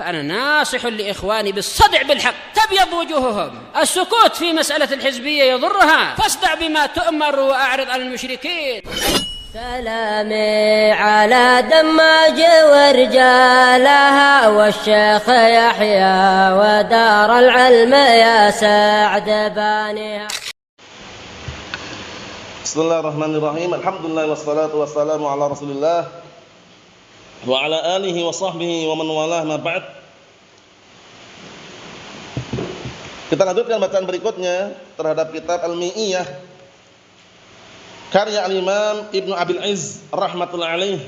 فأنا ناصح لإخواني بالصدع بالحق تبيض وجوههم. السكوت في مسألة الحزبية يضرها، فاصدع بما تؤمر وأعرض عن المشركين. سلامي على دماج ورجالها والشيخ يحيى ودار العلم يا سعد بانيها. Bismillahirrahmanirrahim. Alhamdulillah wassalatu wassalamu ala Rasulillah wa ala alihi wa sahbihi wa man walah, ma ba'd. Kita lanjutkan bacaan berikutnya terhadap kitab Al-Mi'iyah karya Al-Imam Ibnu Abil Izz rahmatullahi alaih.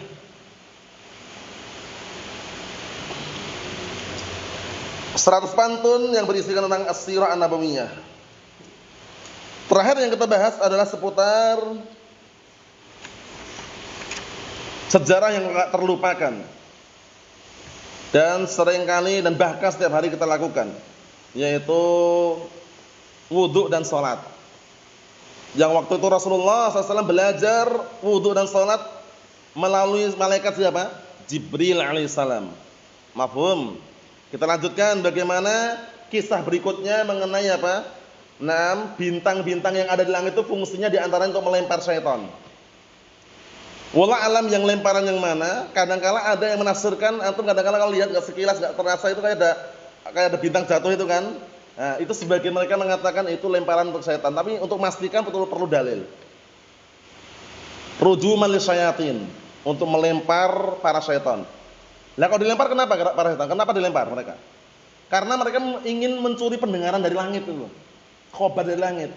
Seratus pantun yang berisikan tentang as-sirah an-nabawiyah. Terakhir yang kita bahas adalah seputar sejarah yang tak terlupakan dan seringkali dan bahkan setiap hari kita lakukan, yaitu wudhu dan sholat. Yang waktu itu Rasulullah SAW belajar wudhu dan sholat melalui malaikat siapa? Jibril alaihissalam. Mafhum? Kita lanjutkan bagaimana kisah berikutnya mengenai apa? Bintang-bintang yang ada di langit itu fungsinya diantara untuk melempar syaitan. Wallah alam yang lemparan yang mana? Kadang-kala ada yang menafsirkan, antum kadang-kala kalau lihat nggak sekilas nggak terasa itu kayak ada bintang jatuh itu kan? Nah, itu sebagian mereka mengatakan itu lemparan untuk syaitan. Tapi untuk memastikan betul perlu dalil. Rujuman lisyayatin, untuk melempar para syaitan. Lah kalau dilempar kenapa para syaitan? Kenapa dilempar mereka? Karena mereka ingin mencuri pendengaran dari langit itu. Khobar dari langit.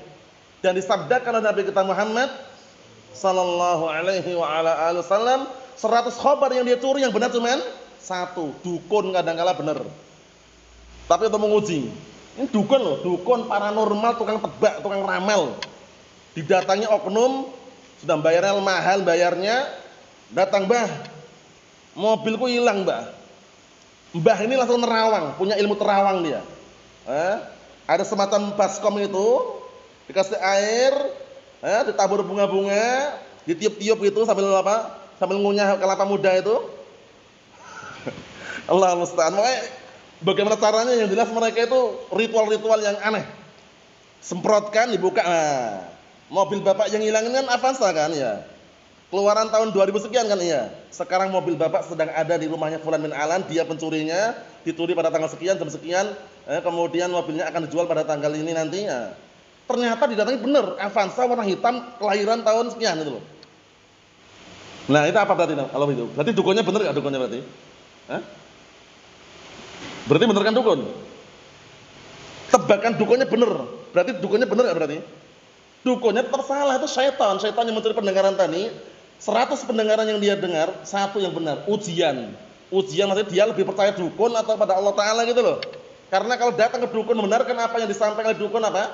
Dan disabdakan oleh Nabi kita Muhammad sallallahu alaihi wa ala alihi wasallam, 100 khobar yang dia curi yang benar cuman 1. Dukun kadang-kala benar. Tapi untuk menguji, ini dukun loh, dukun paranormal, tukang tebak, tukang ramal. Didatangi oknum, sudah bayarnya mahal bayarnya, datang, "Mbah, mobilku hilang, Mbah." Mbah ini langsung nerawang, punya ilmu terawang dia. Ada semacam baskom itu, dikasih air, ditabur bunga-bunga, ditiup-tiup gitu sambil apa? Sambil ngunyah kelapa muda itu. Allah musta'an. Bagaimana caranya? Yang jelas mereka itu ritual-ritual yang aneh. Semprotkan, dibuka. Nah, mobil bapak yang hilang ini kan Avanza kan ya. Keluaran tahun 2000 sekian kan iya. Sekarang mobil bapak sedang ada di rumahnya Fulan bin Alan, dia pencurinya, dicuri pada tanggal sekian jam sekian, kemudian mobilnya akan dijual pada tanggal ini nantinya. Ternyata didatangi benar Avanza warna hitam kelahiran tahun sekian itu loh. Nah, itu apa berarti kalau itu? Berarti dukunnya benar enggak dukunnya berarti? Berarti benar kan dukun? Tebakan dukunnya benar. Berarti dukunnya benar enggak berarti? Dukunnya tersalah, itu syaitan yang mencuri pendengaran tadi. 100 pendengaran yang dia dengar, 1 yang benar. Ujian maksudnya dia lebih percaya dukun atau pada Allah Ta'ala gitu loh. Karena kalau datang ke dukun membenarkan apa yang disampaikan oleh dukun apa?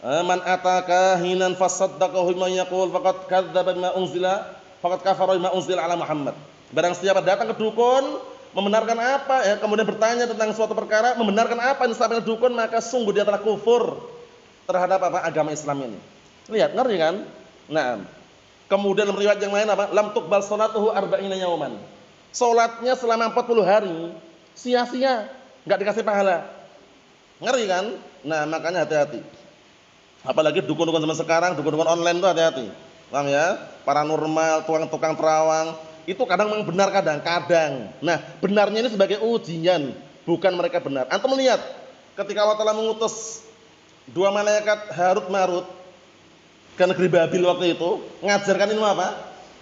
Man ataka hinan fasaddaqahu bima yaqul faqad kadzdzaba bima unzila faqad kafara bima unzila ala Muhammad. Barang siapa datang ke dukun membenarkan apa kemudian bertanya tentang suatu perkara, membenarkan apa yang disampaikan dukun, maka sungguh dia telah kufur terhadap apa? Agama Islam ini. Lihat, ngerti kan? Nah, kemudian riwayat yang lain apa? Lam tuqbal salatuhu arba'ina yauman. Salatnya selama 40 hari sia-sia, enggak dikasih pahala. Ngeri kan? Nah, makanya hati-hati. Apalagi dukun-dukun zaman sekarang, dukun-dukun online itu hati-hati. Paham ya? Paranormal, tukang trawang, itu kadang memang benar kadang. Nah, benarnya ini sebagai ujian, bukan mereka benar. Antum melihat ketika Allah Ta'ala mengutus 2 malaikat Harut Marut ke negeri Babil waktu itu, ngajarkan ilmu apa?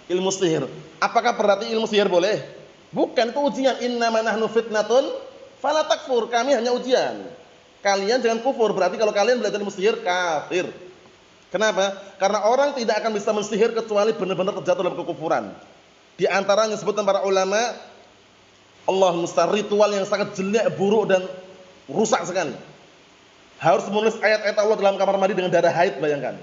Ilmu sihir. Apakah berarti ilmu sihir boleh? Bukan, itu ujian. Innama nahnu fitnatun fala takfur. Kami hanya ujian. Kalian jangan kufur. Berarti kalau kalian belajar ilmu sihir, kafir. Kenapa? Karena orang tidak akan bisa mensihir kecuali benar-benar terjatuh dalam kekufuran. Di antaranya disebutkan para ulama, Allah musta'an, ritual yang sangat jelek, buruk dan rusak sekali. Harus menulis ayat-ayat Allah dalam kamar mandi dengan darah haid, bayangkan.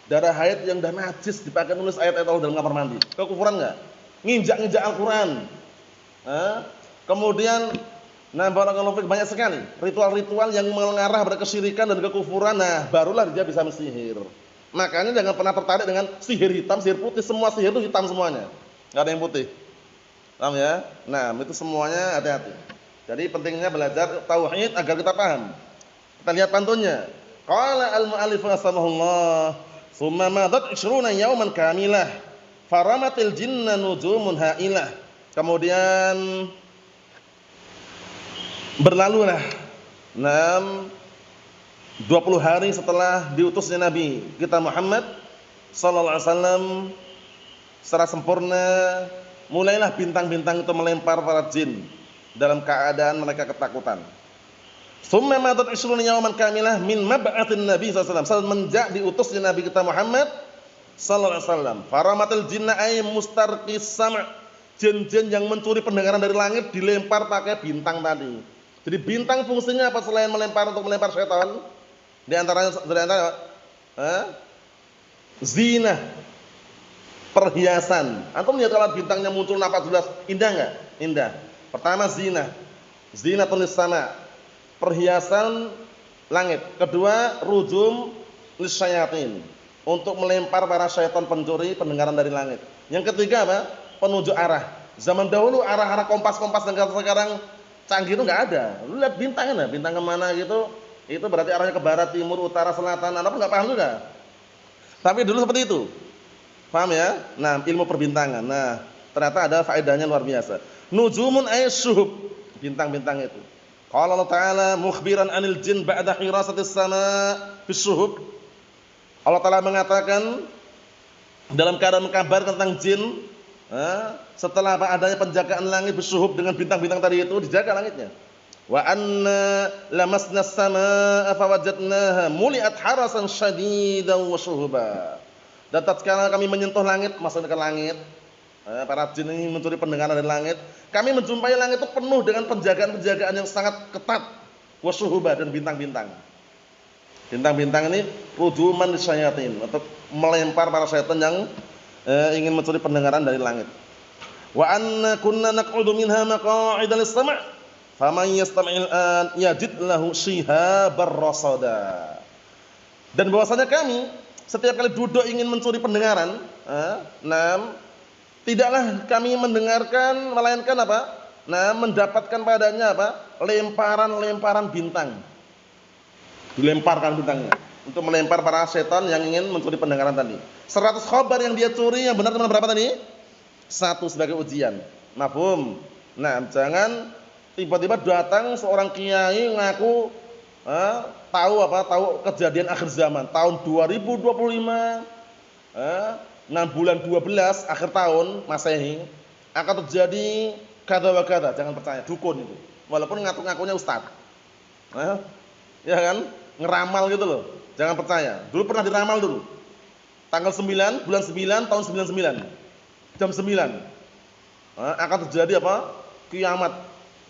Darah haid yang dah najis dipakai nulis ayat-ayat Allah dalam kamar mandi. Kekufuran enggak? Nginjak-nginjak Al-Qur'an. Kemudian barakallahu fiik, banyak sekali ritual-ritual yang mengarah pada kesyirikan dan kekufuran. Nah, barulah dia bisa mensihir. Makanya jangan pernah tertarik dengan sihir hitam, sihir putih. Semua sihir itu hitam semuanya. Enggak ada yang putih. Paham ya? Nah, itu semuanya hati-hati. Jadi pentingnya belajar tauhid agar kita paham. Kita lihat pantunnya. Qala al-mu'allif rahimahullah, "Tsumma madat 20 yawman kamilah, faramatil jinna nujumun ha'ilah." Kemudian berlalulah 20 hari setelah diutusnya Nabi kita Muhammad sallallahu alaihi wasallam secara sempurna, mulailah bintang-bintang itu melempar para jin dalam keadaan mereka ketakutan. Tsumma madat 20 yawman kamilah min mab'atsin Nabi sallallahu alaihi wasallam, semenjak diutusnya Nabi kita Muhammad sallallahu alaihi wasallam. Faramatil jinna ay mustarqis sam', jin-jin yang mencuri pendengaran dari langit dilempar pakai bintang tadi. Jadi bintang fungsinya apa selain melempar untuk melempar syaitan? Di antaranya zina, perhiasan. Antum lihat kalau bintangnya muncul nampak jelas, indah enggak? Indah. Pertama zina, zinatun lis-sama', perhiasan langit. Kedua rujum lisyayatin, untuk melempar para syaitan pencuri pendengaran dari langit. Yang ketiga apa? Penunjuk arah. Zaman dahulu arah-arah kompas-kompas dan sekarang canggih itu enggak ada. Lu lihat bintang kan, bintang kemana gitu, itu berarti arahnya ke barat, timur, utara, selatan. Anda pun enggak paham juga. Tapi dulu seperti itu. Paham ya? Nah, ilmu perbintangan. Nah, ternyata ada faedahnya luar biasa. Nujumun ay syuhub, bintang-bintang itu. Qala Allah Ta'ala mukhbiran 'anil jin ba'da hirasatis sama' bisyuhub. Allah Ta'ala mengatakan dalam keadaan kabar tentang jin, setelah adanya penjagaan langit bisyuhub, dengan bintang-bintang tadi itu dijaga langitnya. Wa anna lamasna as-samaa'a fawajadnaha muli'at harasan syadidan wa syuhuba. Dan tatkala kami menyentuh langit, maksudnya ke langit, para jin ini mencuri pendengaran dari langit, kami menjumpai langit itu penuh dengan penjagaan-penjagaan yang sangat ketat, wa syuhuba, dan bintang-bintang. Bintang-bintang ini rujuman lisyayatin, untuk melempar para syaitan yang ingin mencuri pendengaran dari langit. Wa anna kunna naq'udu minha maq'ida lis-sam', faman yastami'il an yajid lahu shihabar rasada. Dan bahwasanya kami setiap kali duduk ingin mencuri pendengaran, tidaklah kami mendengarkan melainkan apa? Mendapatkan padanya apa? Lemparan-lemparan bintang. Dilemparkan bintangnya untuk melempar para setan yang ingin mencuri pendengaran tadi. 100 khabar yang dia curi, yang benar cuma berapa tadi? 1 sebagai ujian. Mafhum? Nah, jangan tiba-tiba datang seorang kiai ngaku tahu kejadian akhir zaman tahun 2025, 6 bulan 12 akhir tahun Masehi akan terjadi kata wa kata. Jangan percaya, dukun itu. Walaupun ngaku-ngakunya ustaz. Ya kan? Ngeramal gitu loh. Jangan percaya. Dulu pernah diramal dulu. Tanggal 9 bulan 9 tahun 99. Jam 9. Akan terjadi apa? Kiamat.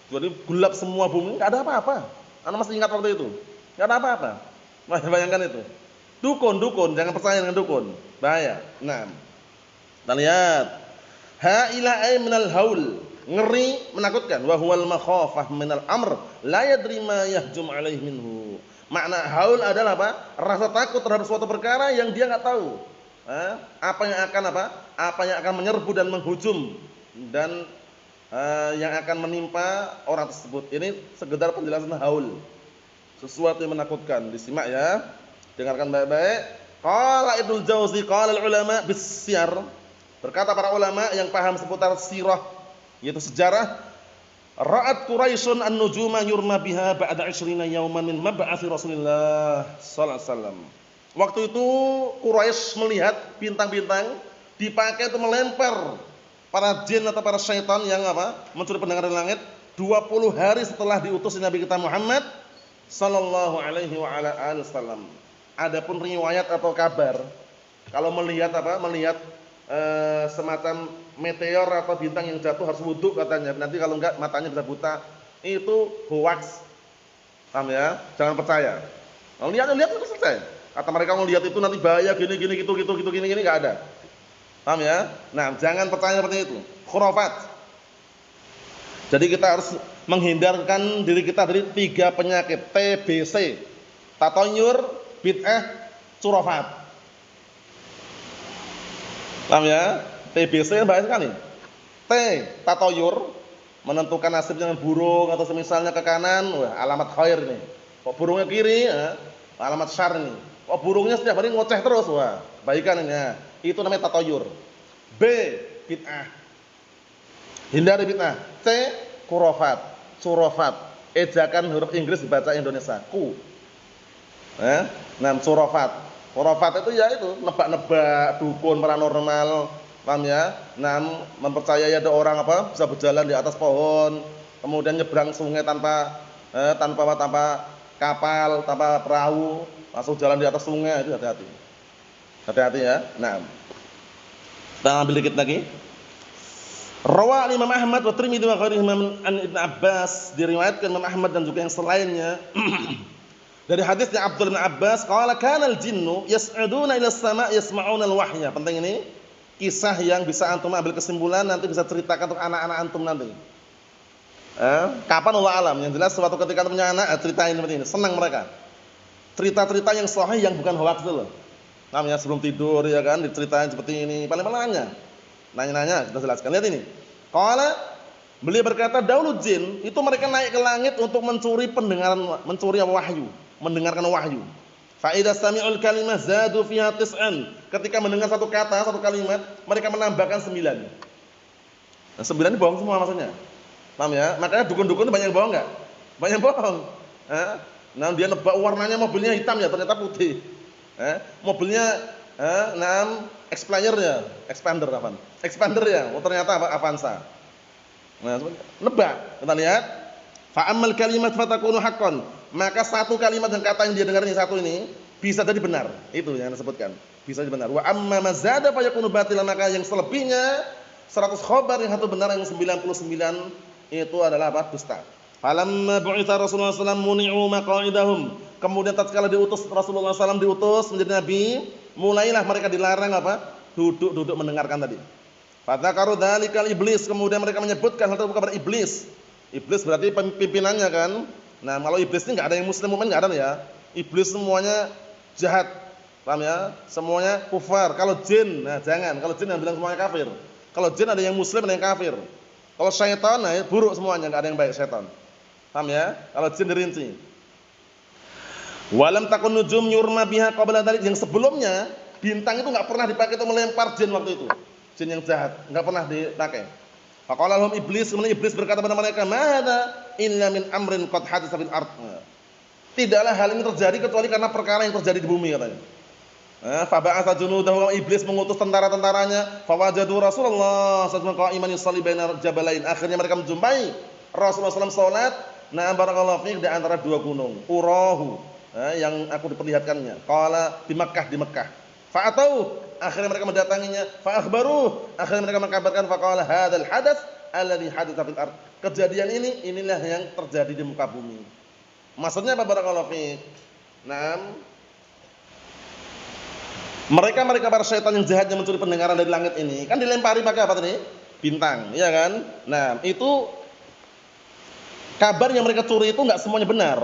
Jadi gelap semua bumi, enggak ada apa-apa. Anda masih ingat waktu itu? Enggak ada apa-apa. Bayangkan itu. Dukun, jangan percaya dengan dukun. Bahaya. Nah, kita lihat. Ha'ila ay minal haul, ngeri, menakutkan. Wa huwal makhafah minal amr, la yadri ma yahjum alaihi minhu. Makna haul adalah apa? Rasa takut terhadap suatu perkara yang dia enggak tahu. Apa yang akan menyerbu dan menghujum dan yang akan menimpa orang tersebut. Ini sekedar penjelasan haul. Sesuatu yang menakutkan. Disimak ya. Dengarkan baik-baik. Qala Ibnu Jauzi, qala al-ulama bis-siyar. Berkata para ulama yang paham seputar sirah, yaitu sejarah, ra'at Quraisyun an-nujuma yurma biha ba'da 20 yawman min mab'ats Rasulillah sallallahu alaihi wasallam. Waktu itu Quraisy melihat bintang-bintang dipakai untuk melempar para jin atau para syaitan yang mencuri pendengaran dari langit 20 hari setelah diutus Nabi kita Muhammad sallallahu alaihi wa ala alihi wasallam. Adapun riwayat atau kabar kalau melihat semacam meteor atau bintang yang jatuh harus wudu katanya. Nanti kalau enggak matanya bisa buta. Itu hoax. Paham ya? Jangan percaya. Kalau lihat itu selesai. Kata mereka mau lihat itu nanti bahaya gini gitu gini enggak ada. Paham ya? Nah, jangan percaya seperti itu. Khurafat. Jadi kita harus menghindarkan diri kita dari 3 penyakit TBC. Tatonyur, bid'ah, khurafat. Paham ya? TBC bahaya sekali. T. Tatoyur, menentukan nasibnya dengan burung atau semisalnya ke kanan, wah alamat khair nih. Kok burungnya kiri, alamat syar nih. Kok burungnya setiap hari ngoceh terus, wah kebaikan ini. Itu namanya tatoyur. B. Bid'ah, hindari bid'ah. C. Khurafat, surafat, ejakan huruf Inggris dibaca Indonesia, ku. Nah, surafat. Khurafat itu ya itu nebak-nebak, dukun, paranormal, paham ya? Nah, mempercayai ada orang bisa berjalan di atas pohon, kemudian nyebrang sungai tanpa kapal, tanpa perahu, langsung jalan di atas sungai, itu hati-hati. Hati-hati ya. Nah, kita ambil dikit lagi. Rawa Imam Ahmad wa Tirmidzi wa ghairihim an Ibnu Abbas, diriwayatkan Imam Ahmad dan juga yang selainnya dari hadisnya Abdullah bin Abbas, qala kana al-jinnu yas'uduna ila as-sama' yasma'una al-wahya. Penting ini kisah yang bisa antum ambil kesimpulan, nanti bisa ceritakan untuk anak-anak antum nanti. Kapan Allah alam, yang jelas suatu ketika antum punya anak, ceritain seperti ini, senang mereka. Cerita-cerita yang sahih yang bukan hoax itu loh. Namanya sebelum tidur ya kan, diceritain seperti ini, paling-paling nanya-nanya, kita jelaskan. Lihat ini. Qala, beliau berkata, dahulu jin itu mereka naik ke langit untuk mencuri pendengaran, mencuri wahyu, mendengarkan wahyu. Fa idza sami'ul kalimah zadu fiha tis'an. Ketika mendengar satu kata, satu kalimat, mereka menambahkan 9. Nah, 9 ini bohong semua maksudnya. Paham ya? Makanya dukun-dukun itu banyak bohong enggak? Banyak bohong. Nah, dia nebak warnanya mobilnya hitam ya, ternyata putih. Mobilnya expander ya, ternyata Avanza. Nah, nebak. Kita lihat. Fa ammal kalimat fatakunu haqqan. Maka satu kalimat dan kata yang dia dengar ini satu ini bisa jadi benar. Itu yang disebutkan. Bisa jadi benar. Wa amma mazada fa yakunu batilan, maka yang selebihnya 100 khabar yang satu benar, yang 99 itu adalah dusta. Falamma bu'itsa Rasulullah sallallahu alaihi wasallam muni'u maqa'idahum. Kemudian tatkala diutus Rasulullah sallallahu diutus menjadi nabi, mulailah mereka dilarang duduk mendengarkan tadi. Fadzakaru dzalikal iblis, kemudian mereka menyebutkan hal itu kepada iblis. Iblis berarti pimpinannya kan. Nah, kalau iblis ini enggak ada yang muslim mukmin, enggak ada ya. Iblis semuanya jahat. Paham ya? Semuanya kufar. Kalau jin, nah jangan. Kalau jin yang bilang semuanya kafir. Kalau jin ada yang muslim, ada yang kafir. Kalau syaitan, nah buruk semuanya, enggak ada yang baik syaitan. Paham ya? Kalau jin dirinci. Walam takun nujum yurma biha qabla dzalik, yang sebelumnya bintang itu enggak pernah dipakai untuk melempar jin waktu itu. Jin yang jahat enggak pernah dipakai. Faqala lahum iblis, kemudian iblis berkata kepada mereka, "Ma hadza illa min amrin qad hadatsa fil ardh." Tidaklah hal ini terjadi kecuali karena perkara yang terjadi di bumi katanya. Fa ba'atsa junudahu, iblis mengutus tentara-tentaranya, fa wajadu Rasulullah sallallahu alaihi wasallam qa'iman yusalli baina jabalain. Akhirnya mereka menjumpai Rasulullah sallallahu alaihi wasallam salat, nah barakallahu fiik, di antara dua gunung. Urahu, yang aku diperlihatkannya. Qala di Makkah. Fa atau, akhirnya mereka mendatanginya, fa akhbaruh, akhirnya mereka mengkabarkan, fa qala hadzal hadats alladzi hadatsa fil ardh. Kejadian inilah yang terjadi di muka bumi. Maksudnya apa barakallahu fiik? Mereka para syaitan yang jahat yang mencuri pendengaran dari langit ini kan dilempari pakai apa tadi? Bintang, iya kan? Nah, itu kabar yang mereka curi itu enggak semuanya benar.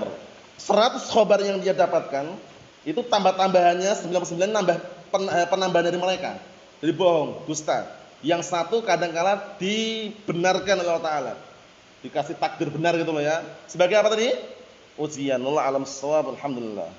100 khabar yang dia dapatkan itu tambah-tambahannya 99 nambah penambahan dari mereka. Jadi bohong, dusta. Yang satu kadang-kala dibenarkan oleh Allah Taala. Dikasih takdir benar gitu loh ya. Sebagai apa tadi? Ujian. Allah alam shawab. Alhamdulillah.